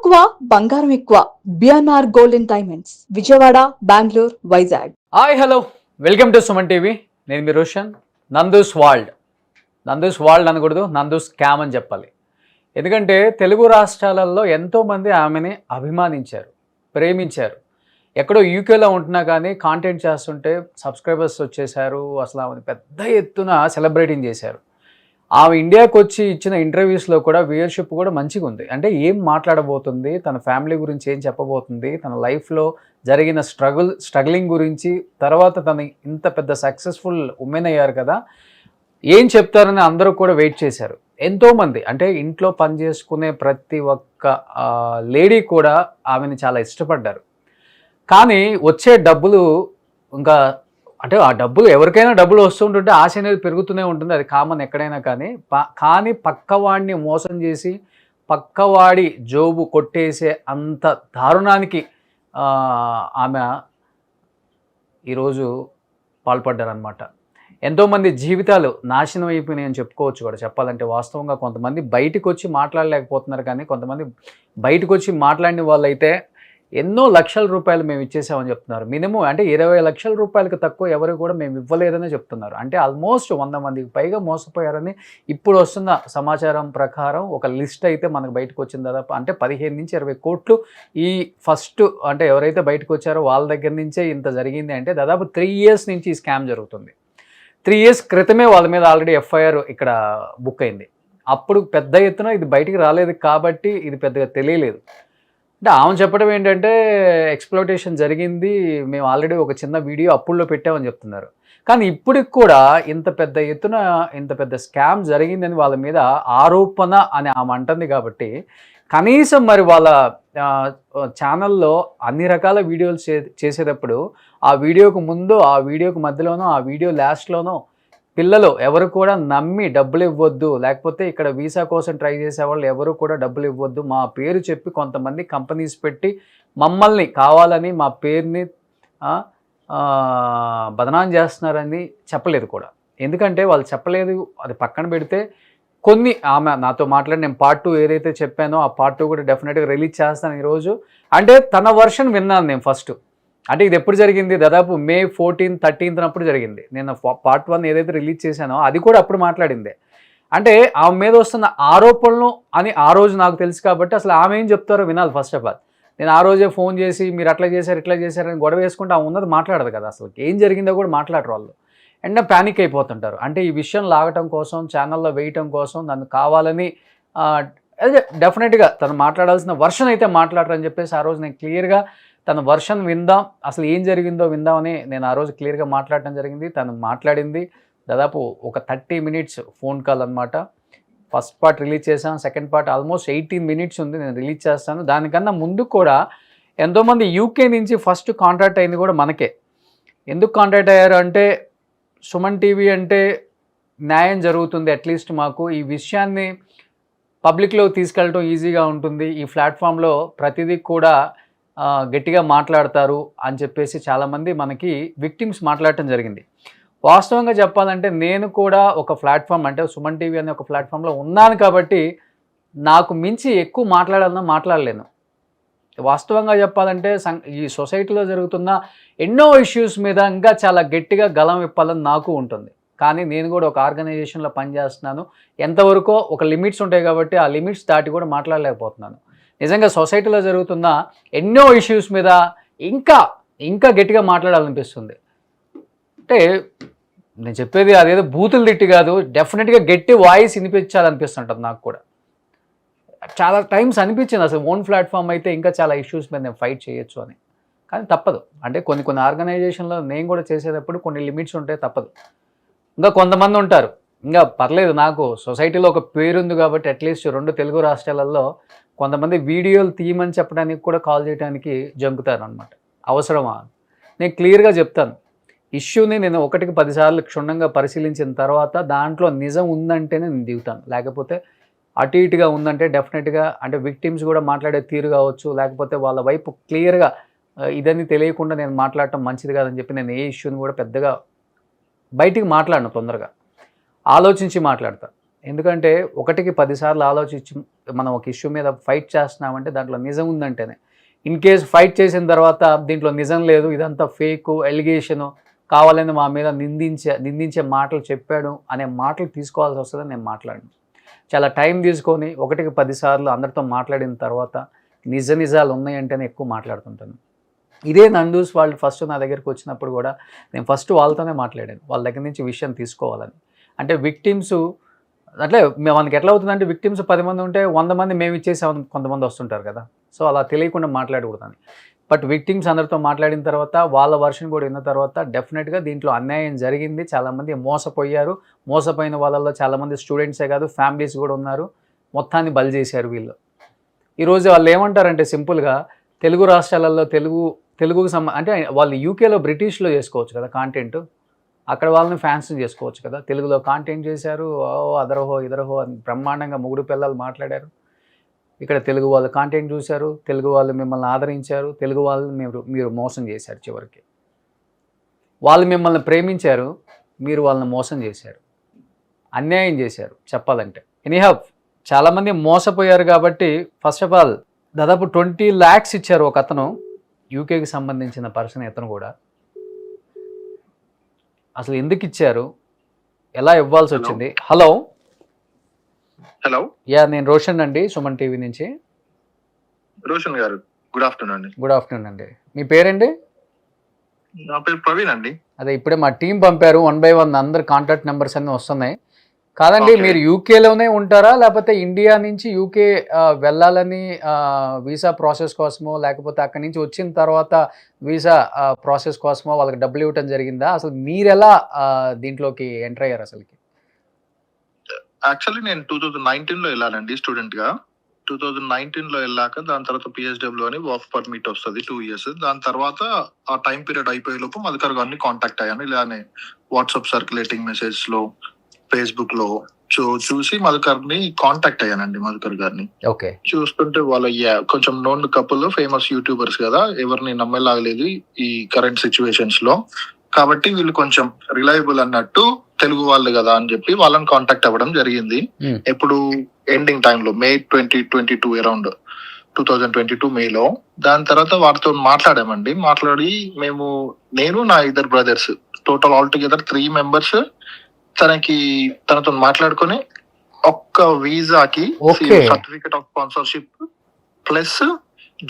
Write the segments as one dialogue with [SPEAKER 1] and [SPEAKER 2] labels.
[SPEAKER 1] తక్కువ బంగారం ఎక్కువ. BNR gold and diamonds, Vijayawada, Bengaluru, Vizag.
[SPEAKER 2] Hi hello, welcome to Suman TV. నేను మీ రోషన్. నందూస్ వరల్డ్ అనకూడదు, నందూస్ స్కామ్ అని చెప్పాలి. ఎందుకంటే తెలుగు రాష్ట్రాలలో ఎంతోమంది ఆమెని అభిమానించారు, ప్రేమించారు. ఎక్కడో యూకేలో ఉంటున్నా కానీ కాంటెంట్ చేస్తుంటే సబ్స్క్రైబర్స్ వచ్చేసారు. అసలు ఆమెను పెద్ద ఎత్తున సెలబ్రేటింగ్ చేశారు. ఆమె ఇండియాకి వచ్చి ఇచ్చిన ఇంటర్వ్యూస్లో కూడా వ్యూయర్షిప్ కూడా మంచిగా ఉంది. అంటే ఏం మాట్లాడబోతుంది, తన ఫ్యామిలీ గురించి ఏం చెప్పబోతుంది, తన లైఫ్లో జరిగిన స్ట్రగ్లింగ్ గురించి, తర్వాత తను ఇంత పెద్ద సక్సెస్ఫుల్ ఉమెన్ అయ్యారు కదా, ఏం చెప్తారని అందరూ కూడా వెయిట్ చేశారు. ఎంతోమంది అంటే ఇంట్లో పనిచేసుకునే ప్రతి ఒక్క లేడీ కూడా ఆమెను చాలా ఇష్టపడ్డారు. కానీ వచ్చే డబ్బులు ఇంకా అంటే ఆ డబ్బులు ఎవరికైనా డబ్బులు వస్తుంటుంటే ఆశ అనేది పెరుగుతూనే ఉంటుంది, అది కామన్ ఎక్కడైనా. కానీ పక్కవాడిని మోసం చేసి పక్కవాడి జోబు కొట్టేసే అంత దారుణానికి ఆమె ఈరోజు పాల్పడ్డారనమాట. ఎంతోమంది జీవితాలు నాశనం అయిపోయినాయి అని చెప్పుకోవచ్చు కూడా చెప్పాలంటే. వాస్తవంగా కొంతమంది బయటకు వచ్చి మాట్లాడలేకపోతున్నారు, కానీ కొంతమంది బయటకు వచ్చి మాట్లాడిన వాళ్ళైతే ఎన్నో లక్షల రూపాయలు మేము ఇచ్చేసామని చెప్తున్నారు. మినిమం అంటే 20 లక్షల రూపాయలకు తక్కువ ఎవరు కూడా మేము ఇవ్వలేదని చెప్తున్నారు. అంటే ఆల్మోస్ట్ 100 మందికి పైగా మోసపోయారని ఇప్పుడు వస్తున్న సమాచారం ప్రకారం ఒక లిస్ట్ అయితే మనకు బయటకు వచ్చింది. దాదాపు అంటే 15 నుంచి 20 కోట్లు ఈ ఫస్ట్ అంటే ఎవరైతే బయటకు వచ్చారో వాళ్ళ దగ్గర నుంచే ఇంత జరిగింది. అంటే దాదాపు 3 years నుంచి ఈ స్కామ్ జరుగుతుంది. 3 years క్రితమే వాళ్ళ మీద ఆల్రెడీ FIR ఇక్కడ బుక్ అయింది. అప్పుడు పెద్ద ఎత్తున ఇది బయటికి రాలేదు కాబట్టి ఇది పెద్దగా తెలియలేదు. అంటే ఆమె చెప్పడం ఏంటంటే ఎక్స్‌ప్లోయిటేషన్ జరిగింది, మేము ఆల్రెడీ ఒక చిన్న వీడియో అప్పుల్లో పెట్టామని చెప్తున్నారు. కానీ ఇప్పటికి కూడా ఇంత పెద్ద ఎత్తున ఇంత పెద్ద స్కామ్ జరిగిందని వాళ్ళ మీద ఆరోపణ అని ఆమె అంటుంది. కాబట్టి కనీసం మరి వాళ్ళ ఛానల్లో అన్ని రకాల వీడియోలు చేసేటప్పుడు ఆ వీడియోకు ముందు, ఆ వీడియోకు మధ్యలోనో, ఆ వీడియో లాస్ట్లోనో పిల్లలు ఎవరు కూడా నమ్మి డబ్బులు ఇవ్వద్దు, లేకపోతే ఇక్కడ వీసా కోసం ట్రై చేసే వాళ్ళు ఎవరు కూడా డబ్బులు ఇవ్వద్దు, మా పేరు చెప్పి కొంతమంది కంపెనీస్ పెట్టి మమ్మల్ని కావాలని మా పేరుని బదనాం చేస్తున్నారని చెప్పలేదు కూడా. ఎందుకంటే వాళ్ళు చెప్పలేదు, అది పక్కన పెడితే కొన్ని ఆమె నాతో మాట్లాడి నేను part 2 ఏదైతే చెప్పానో ఆ part 2 కూడా డెఫినెట్గా రిలీజ్ చేస్తాను ఈరోజు. అంటే తన వర్షన్ విన్నాను నేను ఫస్ట్. అంటే ఇది ఎప్పుడు జరిగింది, దాదాపు May 14, 13 అప్పుడు జరిగింది. నేను part 1 ఏదైతే రిలీజ్ చేశానో అది కూడా అప్పుడు మాట్లాడిందే. అంటే ఆమె మీద వస్తున్న ఆరోపణలు అని ఆ రోజు నాకు తెలుసు కాబట్టి అసలు ఆమె ఏం చెప్తారో వినాలి ఫస్ట్ ఆఫ్ ఆల్. నేను ఆ రోజే ఫోన్ చేసి మీరు అట్లా చేశారు ఇట్లా చేశారని గొడవ వేసుకుంటే ఆమె ఉన్నది మాట్లాడదు కదా, అసలు ఏం జరిగిందో కూడా మాట్లాడరు వాళ్ళు. అండ్ ప్యానిక్ అయిపోతుంటారు. అంటే ఈ విషయం లాగటం కోసం, ఛానల్లో వేయటం కోసం నన్ను కావాలని అదే డెఫినెట్గా తను మాట్లాడాల్సిన వర్షన్ అయితే మాట్లాడరని చెప్పేసి ఆ రోజు నేను క్లియర్గా తన వర్షన్ విందాం, అసలు ఏం జరిగిందో విందామని నేను ఆ రోజు క్లియర్గా మాట్లాడటం జరిగింది. తను మాట్లాడింది దాదాపు ఒక 30 minutes ఫోన్ కాల్ అనమాట. ఫస్ట్ పార్ట్ రిలీజ్ చేశాను, సెకండ్ పార్ట్ ఆల్మోస్ట్ 18 minutes ఉంది, నేను రిలీజ్ చేస్తాను. దానికన్నా ముందు కూడా ఎంతోమంది UK నుంచి ఫస్ట్ కాంటాక్ట్ అయింది కూడా మనకే. ఎందుకు కాంటాక్ట్ అయ్యారు అంటే, సుమన్ టీవీ అంటే న్యాయం జరుగుతుంది, అట్లీస్ట్ మాకు ఈ విషయాన్ని పబ్లిక్లో తీసుకెళ్ళటం ఈజీగా ఉంటుంది, ఈ ప్లాట్ఫామ్లో ప్రతిదీ కూడా గట్టిగా మాట్లాడతారు అని చెప్పేసి చాలామంది మనకి విక్టిమ్స్ మాట్లాడటం జరిగింది. వాస్తవంగా చెప్పాలంటే నేను కూడా ఒక ప్లాట్ఫామ్ అంటే సుమన్ టీవీ అనే ఒక ప్లాట్ఫామ్లో ఉన్నాను కాబట్టి నాకు మించి ఎక్కువ మాట్లాడాలన్నా మాట్లాడలేను. వాస్తవంగా చెప్పాలంటే ఈ సొసైటీలో జరుగుతున్న ఎన్నో ఇష్యూస్ మీద ఇంకా చాలా గట్టిగా గలం విప్పాలని నాకు ఉంటుంది. కానీ నేను కూడా ఒక ఆర్గనైజేషన్లో పనిచేస్తున్నాను, ఎంతవరకో ఒక లిమిట్స్ ఉంటాయి కాబట్టి ఆ లిమిట్స్ దాటి కూడా మాట్లాడలేకపోతున్నాను. నిజంగా సొసైటీలో జరుగుతున్న ఎన్నో ఇష్యూస్ మీద ఇంకా గట్టిగా మాట్లాడాలనిపిస్తుంది. అంటే నేను చెప్పేది అదేదో బూతులు తిట్టి కాదు, డెఫినెట్గా గట్టి వాయిస్ వినిపించాలనిపిస్తుంటుంది నాకు కూడా. చాలా టైమ్స్ అనిపించింది అసలు ఓన్ ప్లాట్ఫామ్ అయితే ఇంకా చాలా ఇష్యూస్ మీద నేను ఫైట్ చేయొచ్చు అని. కానీ తప్పదు, అంటే కొన్ని ఆర్గనైజేషన్లో నేను కూడా చేసేటప్పుడు కొన్ని లిమిట్స్ ఉంటాయి, తప్పదు. ఇంకా కొంతమంది ఉంటారు, ఇంకా పర్లేదు నాకు సొసైటీలో ఒక పేరుంది కాబట్టి అట్లీస్ట్ 2 తెలుగు రాష్ట్రాలలో కొంతమంది వీడియోలు తీయమని చెప్పడానికి కూడా కాల్ చేయడానికి జంకుతారు అనమాట. అవసరమా? నేను క్లియర్గా చెప్తాను, ఇష్యూని నేను 1కి 10 సార్లు క్షుణ్ణంగా పరిశీలించిన తర్వాత దాంట్లో నిజం ఉందంటేనే నేను దిగుతాను. లేకపోతే అటు ఇటుగా ఉందంటే డెఫినెట్గా అంటే విక్టిమ్స్ కూడా మాట్లాడే తీరు కావచ్చు, లేకపోతే వాళ్ళ వైపు క్లియర్గా ఇదని తెలియకుండా నేను మాట్లాడటం మంచిది కాదని చెప్పి నేను ఏ ఇష్యూని కూడా పెద్దగా బయటికి మాట్లాడను, తొందరగా ఆలోచించి మాట్లాడతాను. ఎందుకంటే ఒకటికి 10 సార్లు ఆలోచించి మనం ఒక ఇష్యూ మీద ఫైట్ చేస్తున్నామంటే దాంట్లో నిజం ఉందంటేనే. ఇన్ కేస్ ఫైట్ చేసిన తర్వాత దీంట్లో నిజం లేదు, ఇదంతా ఫేకు, ఎలిగేషను, కావాలని మా మీద నిందించే మాటలు చెప్పాడు అనే మాటలు తీసుకోవాల్సి వస్తుందని నేను మాట్లాడను. చాలా టైం తీసుకొని ఒకటికి 10 సార్లు అందరితో మాట్లాడిన తర్వాత నిజాలు ఉన్నాయంటేనే ఎక్కువ మాట్లాడుతుంటాను. ఇదే నందూస్ వాళ్ళు ఫస్ట్ నా దగ్గరికి వచ్చినప్పుడు కూడా నేను ఫస్ట్ వాళ్ళతోనే మాట్లాడాను, వాళ్ళ దగ్గర నుంచి విషయం తీసుకోవాలని. అంటే విక్టిమ్స్ అట్లే మనకి ఎట్లా అవుతుందంటే విక్టిమ్స్ 10 మంది ఉంటే 100 మంది మేము ఇచ్చేసాం కొంతమంది వస్తుంటారు కదా. సో అలా తెలియకుండా మాట్లాడకూడదని. బట్ విక్టిమ్స్ అందరితో మాట్లాడిన తర్వాత వాళ్ళ వర్షన్ కూడా విన్న తర్వాత డెఫినెట్గా దీంట్లో అన్యాయం జరిగింది, చాలామంది మోసపోయారు, మోసపోయిన వాళ్ళల్లో చాలామంది స్టూడెంట్సే కాదు ఫ్యామిలీస్ కూడా ఉన్నారు, మొత్తాన్ని బలి చేశారు వీళ్ళు. ఈరోజు వాళ్ళు ఏమంటారంటే సింపుల్గా తెలుగు రాష్ట్రాలలో తెలుగుకు అంటే వాళ్ళు యూకేలో బ్రిటిష్లో చేసుకోవచ్చు కదా కాంటెంట్, అక్కడ వాళ్ళని ఫ్యాన్స్ చేసుకోవచ్చు కదా. తెలుగులో కాంటెంట్ చేశారు, అదరహో ఇదరహో అని బ్రహ్మాండంగా మొగుడు పిల్లలు మాట్లాడారు. ఇక్కడ తెలుగు వాళ్ళు కాంటెంట్ చూశారు, తెలుగు వాళ్ళు మిమ్మల్ని ఆదరించారు, తెలుగు వాళ్ళని మీరు మోసం చేశారు. చివరికి వాళ్ళు మిమ్మల్ని ప్రేమించారు, మీరు వాళ్ళని మోసం చేశారు, అన్యాయం చేశారు చెప్పాలంటే. ఎనీహౌ చాలామంది మోసపోయారు కాబట్టి ఫస్ట్ ఆఫ్ ఆల్ దాదాపు 20 lakhs ఇచ్చారు ఒక అతను, యూకేకి సంబంధించిన పర్సన్. ఇతను కూడా అసలు ఎందుకు ఇచ్చారు, ఎలా ఇవ్వాల్సి వచ్చింది? హలో యా, నేను రోషన్ అండి, సుమన్ టీవీ నుంచి.
[SPEAKER 3] రోషన్ గారు, గుడ్ ఆఫ్టర్నూన్ అండి.
[SPEAKER 2] గుడ్ ఆఫ్టర్నూన్ అండి. మీ పేరండి?
[SPEAKER 3] నా పేరు ప్రవీణ్ అండి.
[SPEAKER 2] అదే ఇప్పుడే మా టీం పంపారు 1 by 1 అందరు కాంటాక్ట్ నెంబర్స్ అన్నీ వస్తున్నాయి. కాదండి,
[SPEAKER 3] Okay.
[SPEAKER 2] మీరు యూకేలోనే ఉంటారా లేకపోతే ఇండియా నుంచి యూకే వెళ్ళాలని వీసా ప్రాసెస్ కోసమో లేకపోతే అక్కడి నుంచి వచ్చిన తర్వాత వీసా ప్రాసెస్ కోసమో వాళ్ళకి డబ్బులు ఇవ్వటం జరిగిందా? అసలు మీరు ఎలా దీంట్లోకి ఎంటర్ అయ్యారు అసలుకి?
[SPEAKER 3] యాక్చువల్లీ నేను 2019 లో వెళ్ళానండి స్టూడెంట్ గా. 2019 లో వెళ్ళాక దాని తర్వాత PSW అని వర్క్ పర్మిట్ వస్తుంది 2 years. దాని తర్వాత ఆ టైం పీరియడ్ అయిపోయే లోపు మధుకర్ గారిని కాంటాక్ట్ అయ్యాను. ఇలానే వాట్సాప్ సర్క్యులేటింగ్ మెసేజ్ లో, ఫేస్బుక్ లో చూసి మధుకర్ ని కాంటాక్ట్ అయ్యానండి. మధుకర్ గారిని
[SPEAKER 2] ఓకే.
[SPEAKER 3] చూస్తుంటే వాళ్ళ కొంచెం నోన్ కపుల్, ఫేమస్ యూట్యూబర్స్ కదా, ఎవరిని నమ్మేలాగలేదు ఈ కరెంట్ సిచ్యువేషన్స్ లో. కాబట్టి వీళ్ళు కొంచెం రిలయబుల్ అన్నట్టు తెలుగు వాళ్ళు కదా అని చెప్పి వాళ్ళని కాంటాక్ట్ అవ్వడం జరిగింది. ఎప్పుడు ఎండింగ్ టైంలో May 2022 అరౌండ్ 2022 మేలో. దాని తర్వాత వారితో మాట్లాడామండి. మాట్లాడి నేను నా 2 brothers total all together 3 members తనతో మాట్లాడుకొని ఒక్క వీసాకి certificate of sponsorship plus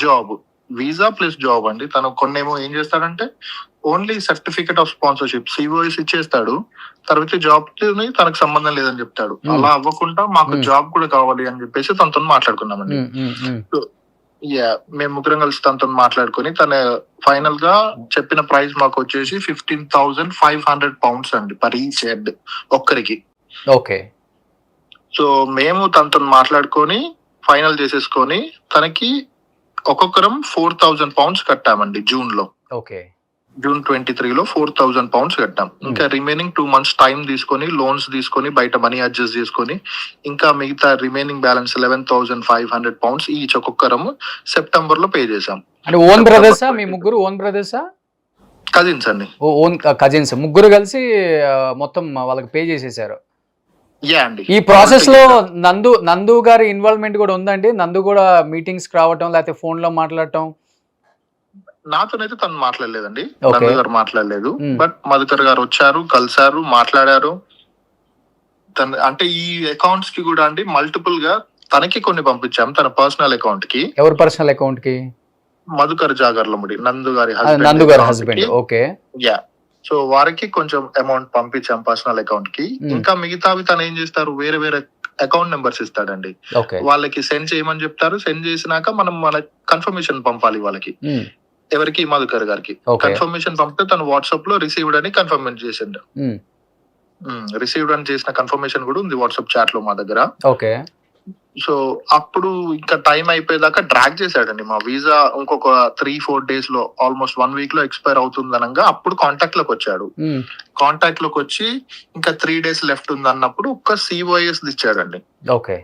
[SPEAKER 3] job, visa plus job అండి. తను కొన్నేమో ఏం చేస్తాడంటే only certificate of sponsorship COS ఇచ్చేస్తాడు, తర్వాత జాబ్ తనకు సంబంధం లేదని చెప్తాడు. అలా అవ్వకుండా మాకు జాబ్ కూడా కావాలి అని చెప్పేసి తనతో మాట్లాడుకున్నామండి. మేము ముగ్గురం కలిసి తనతో మాట్లాడుకుని తన ఫైనల్ గా చెప్పిన ప్రైస్ మాకు వచ్చేసి £15,500 అండి పర్ ఈచ్ హెడ్ ఒక్కరికి.
[SPEAKER 2] ఓకే.
[SPEAKER 3] సో మేము తనతో మాట్లాడుకొని ఫైనల్ చేసేసుకొని తనకి ఒక్కొక్కరం £4,000 కట్టామండి జూన్ లో.
[SPEAKER 2] ఓకే.
[SPEAKER 3] జూన్ 23లో £4,000 కట్టాం. ఇంకా రిమైనింగ్ 2 months టైం తీసుకొని లోన్స్ తీసుకొని బయట మనీ అడ్జస్ట్ చేసుకొని ఇంకా మిగతా రిమైనింగ్ బ్యాలెన్స్ £11,500 ఈచ్ ఒక్కొక్కరం సెప్టెంబర్ లో పే చేసాం.
[SPEAKER 2] అంటే ఓన్ బ్రదర్సా మీ ముగ్గురు? ఓన్ బ్రదర్సా?
[SPEAKER 3] కజిన్స్ అండి.
[SPEAKER 2] ఓన్ కజిన్స్ ముగ్గురు కలిసి మొత్తం వాళ్ళకి పే చేసేసారు.
[SPEAKER 3] అండి.
[SPEAKER 2] ఈ ప్రాసెస్ లో నందు గారి ఇన్వాల్వ్మెంట్ కూడా ఉందండి? నందు కూడా మీటింగ్స్ కి రావటం లేకపోతే ఫోన్ లో మాట్లాడటం?
[SPEAKER 3] నాతోనైతే తను మాట్లాడలేదండి, నందు గారు మాట్లాడలేదు. బట్ మధుకర్ గారు వచ్చారు, కలిసారు, మాట్లాడారు. అంటే ఈ అకౌంట్స్ కి కూడా అండి మల్టిపుల్ గా తనకి కొన్ని పంపించాం, తన పర్సనల్ అకౌంట్ కి.
[SPEAKER 2] ఎవరి పర్సనల్ అకౌంట్ కి?
[SPEAKER 3] మధుకర్ జాగర్లముడి, నందు గారి
[SPEAKER 2] హస్బెండ్. ఓకే.
[SPEAKER 3] సో వారికి కొంచెం అమౌంట్ పంపించాం పర్సనల్ అకౌంట్ కి. ఇంకా మిగతావి తను ఏం చేస్తారు, వేరే వేరే అకౌంట్ నెంబర్స్ ఇస్తాడండి. వాళ్ళకి సెండ్ చేయమని చెప్తారు. సెండ్ చేసినాక మనం మన కన్ఫర్మేషన్ పంపాలి వాళ్ళకి. ఎవరికి? మధుకర్ గారికి. కన్ఫర్మేషన్ పంపితే తను వాట్సాప్ లో రిసీవ్డ్ అని కన్ఫర్మేషన్ చేసిండు. రిసీవ్డ్ అని చేసిన కన్ఫర్మేషన్ కూడా ఉంది వాట్సాప్ చాట్ లో మా దగ్గర.
[SPEAKER 2] ఓకే.
[SPEAKER 3] సో అప్పుడు ఇంకా టైం అయిపోయేదాకా డ్రాగ్ చేశాడండి. మా వీసా ఇంకొక 3-4 days లో, ఆల్మోస్ట్ 1 week లో ఎక్స్పైర్ అవుతుంది అనగా అప్పుడు కాంటాక్ట్ లోకి వచ్చాడు. కాంటాక్ట్ లోకి వచ్చి ఇంకా 3 days లెఫ్ట్ ఉంది అన్నప్పుడు ఒక్క COS ఇచ్చాడండి.
[SPEAKER 2] ఓకే.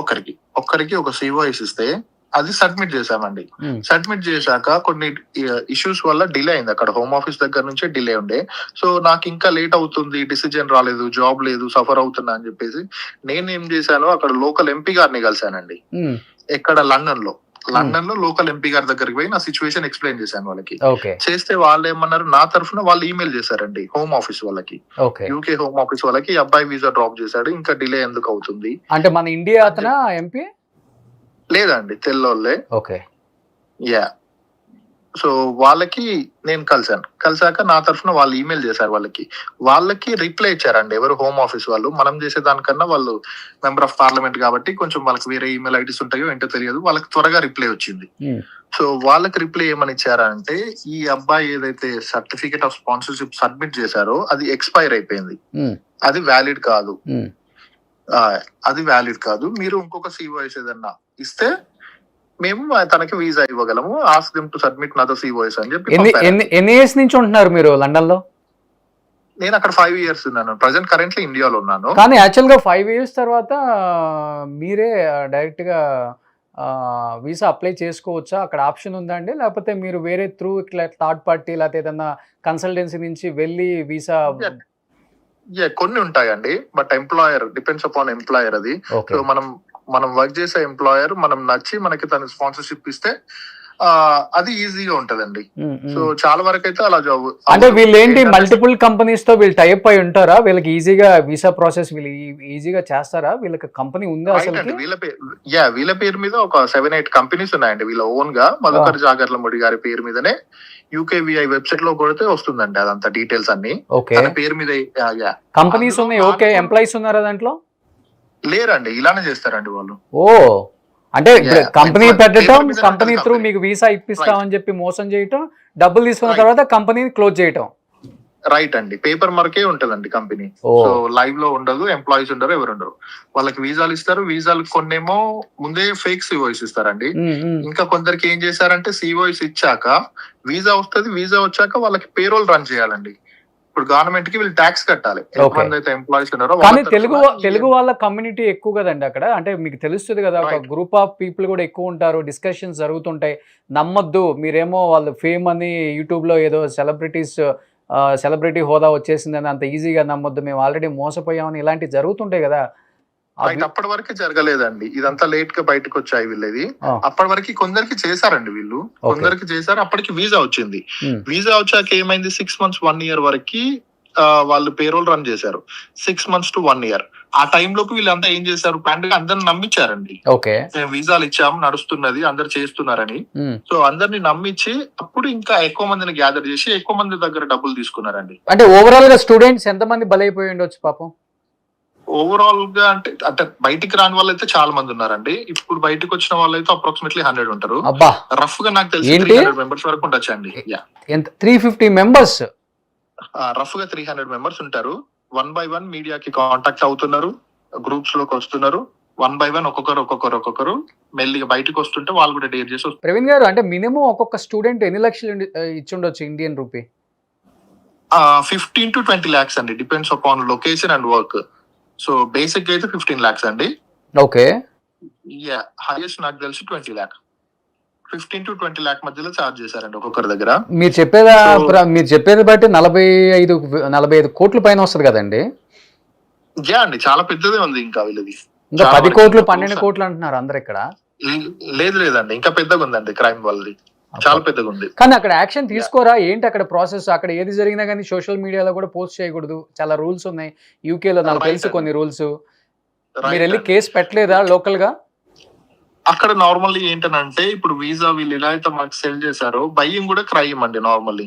[SPEAKER 3] ఒక్కరికి ఒక COS ఇస్తే అది సబ్మిట్ చేశామండి. సబ్మిట్ చేశాక కొన్ని ఇష్యూస్ వల్ల డిలే అయింది. అక్కడ హోమ్ ఆఫీస్ దగ్గర నుంచే డిలే ఉండే. సో నాకు ఇంకా లేట్ అవుతుంది, డిసిజన్ రాలేదు, జాబ్ లేదు, సఫర్ అవుతున్నా అని చెప్పేసి నేను ఏం చేశాను, అక్కడ లోకల్ ఎంపీ గారిని కలిశానండి. ఎక్కడ లండన్ లో లోకల్ ఎంపీ గారి దగ్గరికి పోయి నా సిచ్యువేషన్ ఎక్స్ప్లెయిన్ చేశాను వాళ్ళకి. చేస్తే వాళ్ళు ఏమన్నారు, నా తరఫున వాళ్ళు ఈమెయిల్ చేశారండి హోమ్ ఆఫీస్ వాళ్ళకి, యూకే హోమ్ ఆఫీస్ వాళ్ళకి, అబ్బాయి వీసా డ్రాప్ చేశాడు, ఇంకా డిలే ఎందుకు అవుతుంది
[SPEAKER 2] అంటే. మన ఇండియా అతనా ఎంపీ?
[SPEAKER 3] లేదండి, తెల్లోళ్ళే.
[SPEAKER 2] Okay,
[SPEAKER 3] yeah. సో వాళ్ళకి నేను కలిసాక నా తరఫున వాళ్ళు ఈమెయిల్ చేశారు వాళ్ళకి రిప్లై ఇచ్చారండి. ఎవరు? హోమ్ ఆఫీస్ వాళ్ళు. మనం చేసే దానికన్నా వాళ్ళు మెంబర్ ఆఫ్ పార్లమెంట్ కాబట్టి కొంచెం వాళ్ళకి వేరే ఈమెయిల్ ఐడీస్ ఉంటాయో ఏంటో తెలియదు, వాళ్ళకి త్వరగా రిప్లై వచ్చింది. సో వాళ్ళకి రిప్లై ఏమని ఇచ్చారంటే, ఈ అబ్బాయి ఏదైతే సర్టిఫికేట్ ఆఫ్ స్పాన్సర్షిప్ సబ్మిట్ చేశారో అది ఎక్స్పైర్ అయిపోయింది, అది వ్యాలిడ్ కాదు, మీరు ఇంకొక COS ఏదన్నా ఇస్తే మేము తనకి వీసా ఇవ్వగలము, ask them to submit another COS అని చెప్పి.
[SPEAKER 2] ఎన్ని ఇయర్స్ నుంచి ఉంటున్నారు మీరు లండన్ లో?
[SPEAKER 3] నేను అక్కడ 5 years ఉన్నాను. ప్రజెంట్ కరెంట్లీ ఇండియాలో ఉన్నాను.
[SPEAKER 2] కానీ యాక్చువల్ గా 5 years తర్వాత మీరే డైరెక్ట్ గా వీసా అప్లై చేసుకోవచ్చా? అక్కడ ఆప్షన్ ఉందా అండి? లేకపోతే మీరు వేరే త్రూ ఇట్లా థర్డ్ పార్టీ లేకపోతే ఏదన్నా కన్సల్టెన్సీ నుంచి వెళ్ళి వీసా?
[SPEAKER 3] కొన్ని ఉంటాయండి, but employer depends upon employer అది. సో మనం వర్క్ చేసే ఎంప్లాయర్ మనం నచ్చి మనకి తన స్పాన్సర్షిప్ ఇస్తే అది ఈజీగా ఉంటదండి. సో చాలా వరకు అయితే అలా జాబ్.
[SPEAKER 2] అంటే వీళ్ళు ఏంటి, మల్టిపుల్ కంపెనీస్ తో వీళ్ళు టైప్ అయి ఉంటారా? వీళ్ళకి ఈజీగా వీసా ప్రాసెస్ వీళ్ళు ఈజీగా చేస్తారా? వీళ్ళకి కంపెనీ ఉందా అసలు?
[SPEAKER 3] వీళ్ళ పేరు మీద ఒక 7-8 కంపెనీస్ ఉన్నాయండి వీళ్ళ ఓన్ గా. మధుకర్ జాగర్లమూడి గారి పేరు మీదనే UKVI వెబ్సైట్ లో కొడితే వస్తుందండి అదంతా డీటెయిల్స్ అన్ని. పేరు మీద
[SPEAKER 2] కంపెనీస్ ఉన్నాయి. ఓకే, ఎంప్లాయీస్ ఉన్నారా దాంట్లో?
[SPEAKER 3] లేరండి, ఇలానే చేస్తారండి వాళ్ళు.
[SPEAKER 2] ఓ, అంటే కంపెనీ పెట్టడం, కంపెనీ త్రూ మీకు వీసా ఇప్పిస్తామని చెప్పి మోసం చేయటం, డబ్బులు తీసుకున్న తర్వాత కంపెనీని క్లోజ్ చేయటం.
[SPEAKER 3] రైట్ అండి, పేపర్ మార్కే ఉంటదండి కంపెనీ. సో లైవ్ లో ఉండదు, ఎంప్లాయీస్ ఉండరు, ఎవరు ఉండరు. వాళ్ళకి వీసాలు ఇస్తారు. వీసాలు కొన్నేమో ముందే ఫేక్ COS ఇస్తారండి. ఇంకా కొందరికి ఏం చేశారంటే, COS ఇచ్చాక వీసా వస్తుంది, వీసా వచ్చాక వాళ్ళకి పేరోల్ రన్ చేయాలండి. ఇప్పుడు గవర్నమెంట్ కి వీళ్ళు ట్యాక్స్ కట్టాలి. ఎంతమంది ఎంప్లాయీస్ ఉన్నారో.
[SPEAKER 2] కానీ తెలుగు వాళ్ళ కమ్యూనిటీ ఎక్కువ కదండి అక్కడ. అంటే మీకు తెలుస్తుంది కదా, ఒక గ్రూప్ ఆఫ్ పీపుల్ కూడా ఎక్కువ ఉంటారు, డిస్కషన్స్ జరుగుతుంటాయి. నమ్మొద్దు, మీరేమో వాళ్ళు ఫేమ్ అని యూట్యూబ్ లో ఏదో సెలబ్రిటీ హోదా వచ్చేసిందని అంత ఈజీగా నమ్మొద్దు, మేము ఆల్రెడీ మోసపోయామని ఇలాంటివి జరుగుతుంటాయి కదా.
[SPEAKER 3] అప్పటి వరకు జరగలేదండి, ఇదంతా లేట్ గా బయటకు వచ్చాయి వీళ్ళది. అప్పటి వరకు కొందరికి చేశారండి వీళ్ళు, కొందరికి చేశారు. అప్పటికి వీసా వచ్చింది. వీసా వచ్చాక ఏమైంది, 6 months 1 year వరకు వాళ్ళు పేరోల్ రన్ చేశారు. 6 months to 1 year. ఆ టైంలోకి వీళ్ళంతా ఏం చేశారు, పండుగ అందరిని నమ్మించారండి. వీసాలు ఇచ్చాము, నడుస్తున్నది, అందరు చేస్తున్నారని. సో అందరిని నమ్మించి అప్పుడు ఇంకా ఎక్కువ మందిని గ్యాదర్ చేసి ఎక్కువ మంది దగ్గర డబ్బులు తీసుకున్నారండి.
[SPEAKER 2] అంటే ఓవరాల్ గా స్టూడెంట్స్ ఎంత మంది బలైపోయి ఉండొచ్చు పాపం?
[SPEAKER 3] ఓవరాల్ గా అంటే బయటికి రాని వాళ్ళు అయితే చాలా మంది ఉన్నారండి. ఇప్పుడు బయటకు వచ్చిన వాళ్ళు అయితే అప్రాక్సిమేట్లీ 100 ఉంటారు. రఫ్ గా నాకు తెలిసి 300 members వరకు ఉండొచ్చండి.
[SPEAKER 2] 350 members,
[SPEAKER 3] రఫ్ గా 300 members ఉంటారు. 1 by 1 మీడియాకి కాంటాక్ట్ అవుతున్నారు, గ్రూప్స్ లోకి వస్తున్నారు. 1 by 1 ఒక్కొక్కరు మెల్లిగా బయటకు వస్తుంటే వాళ్ళు కూడా డేర్ చేసి.
[SPEAKER 2] ప్రవీణ్ గారు, అంటే మినిమం ఒక్కొక్క స్టూడెంట్ ఎన్ని లక్షలు ఇచ్చి ఉండొచ్చు ఇండియన్ రూపీ?
[SPEAKER 3] 15 to 20 lakhs అండి, depends upon location and work. So basic అయితే 15 lakhs అండి.
[SPEAKER 2] ఓకే,
[SPEAKER 3] హైయెస్ట్ నాకు తెలిసి 20 lakh, 15 to 20 lakh మధ్యలో చార్జ్ చేశారండి ఒక్కొక్కరి దగ్గర.
[SPEAKER 2] మీరు చెప్పేది బట్టి 45 కోట్ల పైన వస్తుంది కదండి?
[SPEAKER 3] అండి, చాలా పెద్దదే ఉంది. ఇంకా వీళ్ళది
[SPEAKER 2] ఇంకా 10 కోట్లు 12 కోట్లు అంటున్నారు అందరు ఇక్కడ.
[SPEAKER 3] లేదండి, ఇంకా పెద్దగా ఉందండి క్రైమ్ వాళ్ళది, చాలా పెద్దగా ఉంది.
[SPEAKER 2] కానీ అక్కడ యాక్షన్ తీసుకోరా ఏంటి అక్కడ ప్రాసెస్? అక్కడ ఏది జరిగినా కానీ సోషల్ మీడియాలో కూడా పోస్ట్ చేయకూడదు, చాలా రూల్స్ ఉన్నాయి యూకేలో, నాకు తెలుసు కొన్ని రూల్స్. మీరు వెళ్ళి కేసు పెట్టలేదా లోకల్ గా?
[SPEAKER 3] అక్కడ నార్మల్లీ ఏంటనంటే, ఇప్పుడు వీసా వీళ్ళు ఎలా అయితే మాకు సెల్ చేశారో, బయ్యింగ్ కూడా క్రైమ్ అండి. నార్మల్లీ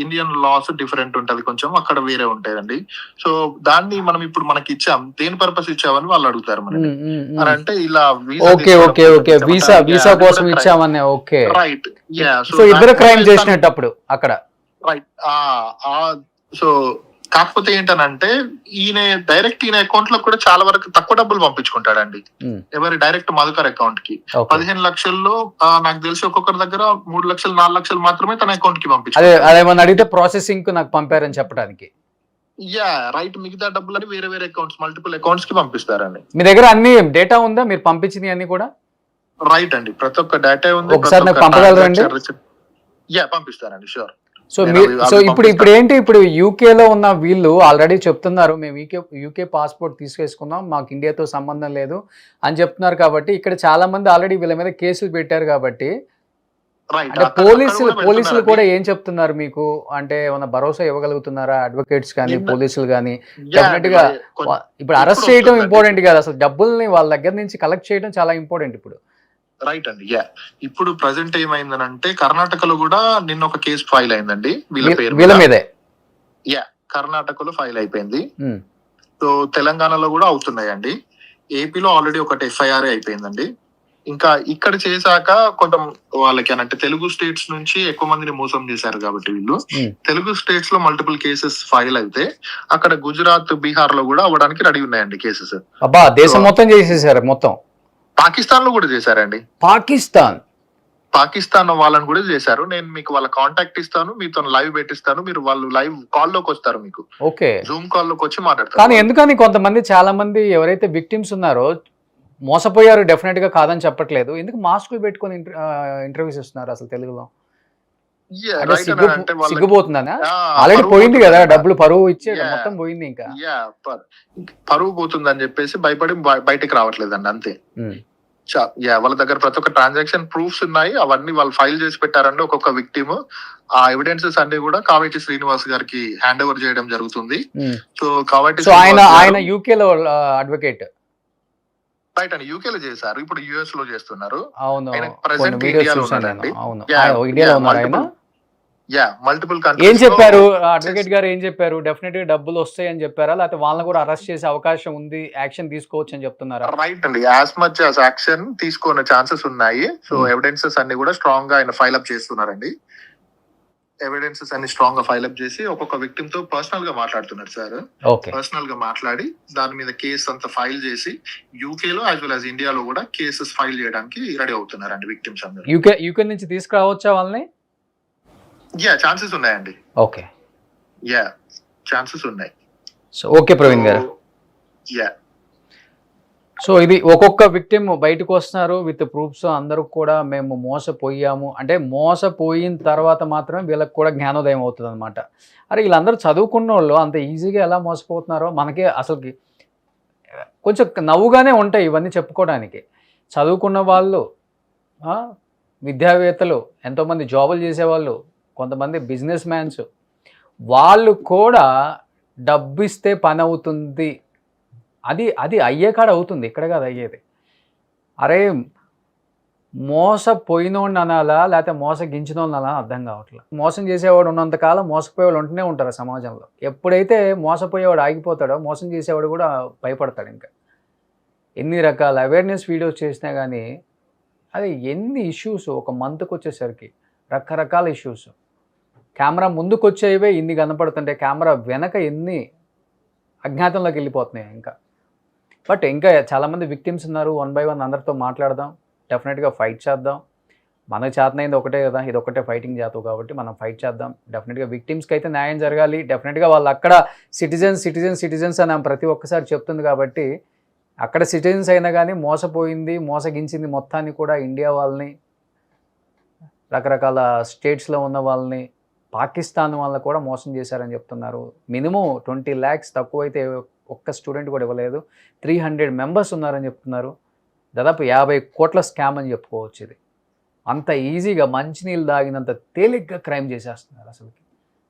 [SPEAKER 3] ఇండియన్ లాస్ డిఫరెంట్ ఉంటది కొంచెం, అక్కడ వేరే ఉంటాయండి. సో దాన్ని మనం ఇప్పుడు మనకి ఇచ్చాం, దేని పర్పస్ ఇచ్చామని వాళ్ళు అడుగుతారు మనకి. అని అంటే ఇలా
[SPEAKER 2] వీసా కోసం ఇచ్చామని. Okay,
[SPEAKER 3] right.
[SPEAKER 2] సో ఇద్దరు క్రైమ్ చేసినప్పుడు అక్కడ.
[SPEAKER 3] రైట్. సో కాకపోతే ఏంటనంటే, ఈయన అకౌంట్ లో కూడా చాలా వరకు తక్కువ డబ్బులు పంపించుకుంటాడండి. ఎవరి డైరెక్ట్ మధుకర్ అకౌంట్ కి 15 లక్షల్లో నాకు తెలిసి ఒక్కొక్కరి దగ్గర 3 లక్షలు 4 లక్షలు మాత్రమే తన అకౌంట్ కి పంపించారు.
[SPEAKER 2] అడిగితే ప్రాసెసింగ్ నాకు పంపారని చెప్పడానికి.
[SPEAKER 3] రైట్. మిగతా డబ్బులని వేరే అకౌంట్స్, మల్టిపుల్ అకౌంట్స్ కి పంపిస్తారండి.
[SPEAKER 2] మీ దగ్గర అన్ని డేటా ఉందా, మీరు పంపించినవి అన్ని కూడా?
[SPEAKER 3] రైట్ అండి, ప్రతి ఒక్క డేటా ఉంది.
[SPEAKER 2] ఒకసారి నాకు పంపగలరా అండి?
[SPEAKER 3] పంపిస్తానండి, షూర్.
[SPEAKER 2] సో ఇప్పుడు ఏంటి, ఇప్పుడు యూకేలో ఉన్న వీళ్ళు ఆల్రెడీ చెప్తున్నారు మేము యూకే పాస్పోర్ట్ తీసుకేసుకున్నాం, మాకు ఇండియాతో సంబంధం లేదు అని చెప్తున్నారు. కాబట్టి ఇక్కడ చాలా మంది ఆల్రెడీ వీళ్ళ మీద కేసులు పెట్టారు. కాబట్టి అంటే పోలీసులు కూడా ఏం చెప్తున్నారు మీకు, అంటే ఏమన్నా భరోసా ఇవ్వగలుగుతున్నారా అడ్వకేట్స్ కానీ పోలీసులు కానీ? డెఫినెట్ గా ఇప్పుడు అరెస్ట్ చేయడం ఇంపార్టెంట్ కాదు, అసలు డబ్బుల్ని వాళ్ళ దగ్గర నుంచి కలెక్ట్ చేయడం చాలా ఇంపార్టెంట్ ఇప్పుడు.
[SPEAKER 3] రైట్ అండి, ఇప్పుడు ప్రజెంట్ ఏమైందనంటే కర్ణాటకలో కూడా నిన్న ఒక కేసు ఫైల్ అయిందండి
[SPEAKER 2] వీళ్ళ మీదే.
[SPEAKER 3] కర్ణాటకలో ఫైల్ అయిపోయింది. సో తెలంగాణలో కూడా అవుతున్నాయండి. ఏపీలో ఆల్రెడీ ఒకటి ఎఫ్ఐఆర్ అయిపోయిందండి. ఇంకా ఇక్కడ చేశాక కొంచెం వాళ్ళకి అంటే తెలుగు స్టేట్స్ నుంచి ఎక్కువ మందిని మోసం చేశారు కాబట్టి వీళ్ళు తెలుగు స్టేట్స్ లో మల్టిపుల్ కేసెస్ ఫైల్ అయితే అక్కడ గుజరాత్, బీహార్ లో కూడా అవ్వడానికి రెడీ ఉన్నాయండి కేసెస్.
[SPEAKER 2] అబ్బా, దేశం మొత్తం చేసేసారు. మొత్తం
[SPEAKER 3] పాకిస్తాన్ లో కూడా చేశారండి. పాకిస్తాన్ వాళ్ళని కూడా చేశారు. నేను మీకు వాళ్ళ కాంటాక్ట్ ఇస్తాను, మీతో లైవ్ పెట్టిస్తాను, మీరు వాళ్ళు లైవ్ కాల్ లోకి వస్తారు, మీకు
[SPEAKER 2] ఓకే
[SPEAKER 3] జూమ్ కాల్ లోకి వచ్చి మాట్లాడతారు.
[SPEAKER 2] కానీ ఎందుకని కొంతమంది చాలా మంది ఎవరైతే విక్టిమ్స్ ఉన్నారో మోసపోయారు, డెఫినెట్ గా కాదని చెప్పట్లేదు, ఎందుకు మాస్కులు పెట్టుకొని ఇంటర్వ్యూస్ ఇస్తున్నారు అసలు తెలుగులో? సిగ్గుపోతుందనా? ఆల్రెడీ పోయింది కదా డబ్బులు, పరువు ఇచ్చేది మొత్తం పోయింది. ఇంకా
[SPEAKER 3] పరువు పోతుందని చెప్పేసి భయపడి బయటకు రావట్లేదండి, అంతే. వాళ్ళ దగ్గర ప్రతి ఒక్క ట్రాన్సాక్షన్ ప్రూఫ్స్ ఉన్నాయి, అవన్నీ వాళ్ళు ఫైల్ చేసి పెట్టారండి. ఒక్కొక్క విక్టిమ్ ఆ ఎవిడెన్సెస్ అన్ని కూడా కావేటి శ్రీనివాస్ గారికి హ్యాండ్ ఓవర్ చేయడం జరుగుతుంది. సో కావేటి
[SPEAKER 2] ఆయన యూకే లో అడ్వకేట్,
[SPEAKER 3] రైట్ అండి, యూకే లో చేశారు, ఇప్పుడు యుఎస్ లో చేస్తున్నారు.
[SPEAKER 2] అవును,
[SPEAKER 3] ప్రెసెంట్ ఇండియాలో ఉన్నారండి. మల్టిపుల్
[SPEAKER 2] ఏం చెప్పారు అడ్వకేట్ గారు, ఏం చెప్పారు? డెఫినెట్ గా డబ్బులు వస్తాయి అని చెప్పారా, లేకపోతే వాళ్ళని కూడా అరెస్ట్ చేసే అవకాశం ఉంది, యాక్షన్ తీసుకోవచ్చు అని చెప్తున్నారా?
[SPEAKER 3] రైట్ అండి, యాజ్ మచ్ యాజ్ యాక్షన్ తీసుకునే ఛాన్సెస్ ఉన్నాయి. సో ఎవిడెన్సెస్ అన్ని కూడా స్ట్రాంగ్ గా ఆయన ఫైల్ అప్ చేస్తున్నారండి. ఎవిడెన్సెస్ అన్ని స్ట్రాంగ్ గా ఫైల్ అప్ చేసి ఒక్కొక్క విక్టిమ్ తో పర్సనల్ గా మాట్లాడుతున్నారు సార్. పర్సనల్ గా మాట్లాడి దాని మీద కేసు అంతా ఫైల్ చేసి యూకే లో యాజ్ వెల్ యాజ్ ఇండియాలో కూడా కేసెస్ ఫైల్ చేయడానికి రెడీ అవుతున్నారండి విక్టిమ్స్ అందరూ.
[SPEAKER 2] యూకే నుంచి తీసుకురావచ్చా వాళ్ళని?
[SPEAKER 3] ఛాన్సెస్ ఉన్నాయండి.
[SPEAKER 2] ఓకే,
[SPEAKER 3] ఛాన్సెస్ ఉన్నాయి.
[SPEAKER 2] సో ఓకే ప్రవీణ్ గారు. సో ఇది ఒక్కొక్క విక్టిమ్ బయటకు వస్తున్నారు విత్ ప్రూఫ్స్, అందరూ కూడా మేము మోసపోయాము అంటే మోసపోయిన తర్వాత మాత్రమే వీళ్ళకి కూడా జ్ఞానోదయం అవుతుంది అనమాట. అరే వీళ్ళందరూ చదువుకున్న వాళ్ళు అంత ఈజీగా ఎలా మోసపోతున్నారో మనకే అసలుకి కొంచెం నవ్వుగానే ఉంటాయి ఇవన్నీ చెప్పుకోవడానికి. చదువుకున్న వాళ్ళు, విద్యావేత్తలు, ఎంతోమంది జాబులు చేసేవాళ్ళు, కొంతమంది బిజినెస్ మ్యాన్స్, వాళ్ళు కూడా డబ్బు ఇస్తే పని అవుతుంది, అది అయ్యే కాడ అవుతుంది, ఇక్కడ కాదు అయ్యేది. అరే మోసపోయినోడిని అనాలా లేకపోతే మోసగించినోడిని అనాలా అర్థం కావట్లేదు. మోసం చేసేవాడు ఉన్నంతకాలం మోసపోయేవాడు ఉంటూనే ఉంటారు సమాజంలో. ఎప్పుడైతే మోసపోయేవాడు ఆగిపోతాడో మోసం చేసేవాడు కూడా భయపడతాడు. ఇంకా ఎన్ని రకాల అవేర్నెస్ వీడియోస్ చేసినా కానీ అది ఎన్ని ఇష్యూస్ ఒక మంత్కి వచ్చేసరికి రకరకాల ఇష్యూస్. కెమెరా ముందుకు వచ్చేవే ఇన్ని కనపడుతుంటే కెమెరా వెనక ఎన్ని అజ్ఞాతంలోకి వెళ్ళిపోతున్నాయి ఇంకా. బట్ ఇంకా చాలామంది విక్టిమ్స్ ఉన్నారు. 1 by 1 అందరితో మాట్లాడదాం, డెఫినెట్గా ఫైట్ చేద్దాం. మనకు చేతనైంది ఒకటే కదా, ఇది ఒకటే ఫైటింగ్ జాతు కాబట్టి మనం ఫైట్ చేద్దాం. డెఫినెట్గా విక్టిమ్స్కి అయితే న్యాయం జరగాలి. డెఫినెట్గా వాళ్ళు అక్కడ సిటిజన్స్ అని ప్రతి ఒక్కసారి చెప్తుంది కాబట్టి అక్కడ సిటిజన్స్ అయినా కానీ మోసపోయింది, మోసగించింది మొత్తాన్ని కూడా ఇండియా వాళ్ళని, రకరకాల స్టేట్స్లో ఉన్న వాళ్ళని, పాకిస్తాన్ వాళ్ళని కూడా మోసం చేశారని చెప్తున్నారు. మినిమం 20 lakhs తక్కువైతే ఒక్క స్టూడెంట్ కూడా ఇవ్వలేదు. 300 members ఉన్నారని చెప్తున్నారు. దాదాపు 50 కోట్ల స్కామ్ అని చెప్పుకోవచ్చు. ఇది అంత ఈజీగా మంచినీళ్ళు దాగినంత తేలిగ్గా క్రైమ్ చేసేస్తున్నారు. అసలు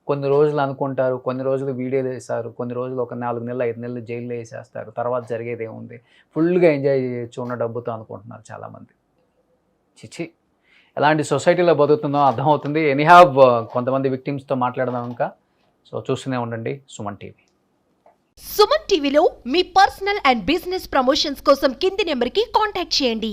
[SPEAKER 2] కొన్ని రోజులు అనుకుంటారు, కొన్ని రోజులు వీడియోలు వేస్తారు, కొన్ని రోజులు ఒక 4 నెలలు 5 నెలలు జైల్లో వేసేస్తారు. తర్వాత జరిగేది ఏముంది, ఫుల్గా ఎంజాయ్ చేయొచ్చు ఉన్న డబ్బుతో అనుకుంటున్నారు చాలామంది. చిచి, ఎలాంటి సొసైటీలో బతుకుతుందో అర్థమవుతుంది. ఎనీహావ్ కొంతమంది విక్టిమ్స్తో మాట్లాడదాం ఇంకా. సో చూస్తూనే ఉండండి సుమన్ టీవీ.
[SPEAKER 4] సుమన్ టీవీలో మీ పర్సనల్ అండ్ బిజినెస్ ప్రమోషన్స్ కోసం కింది నెంబర్కి కాంటాక్ట్ చేయండి.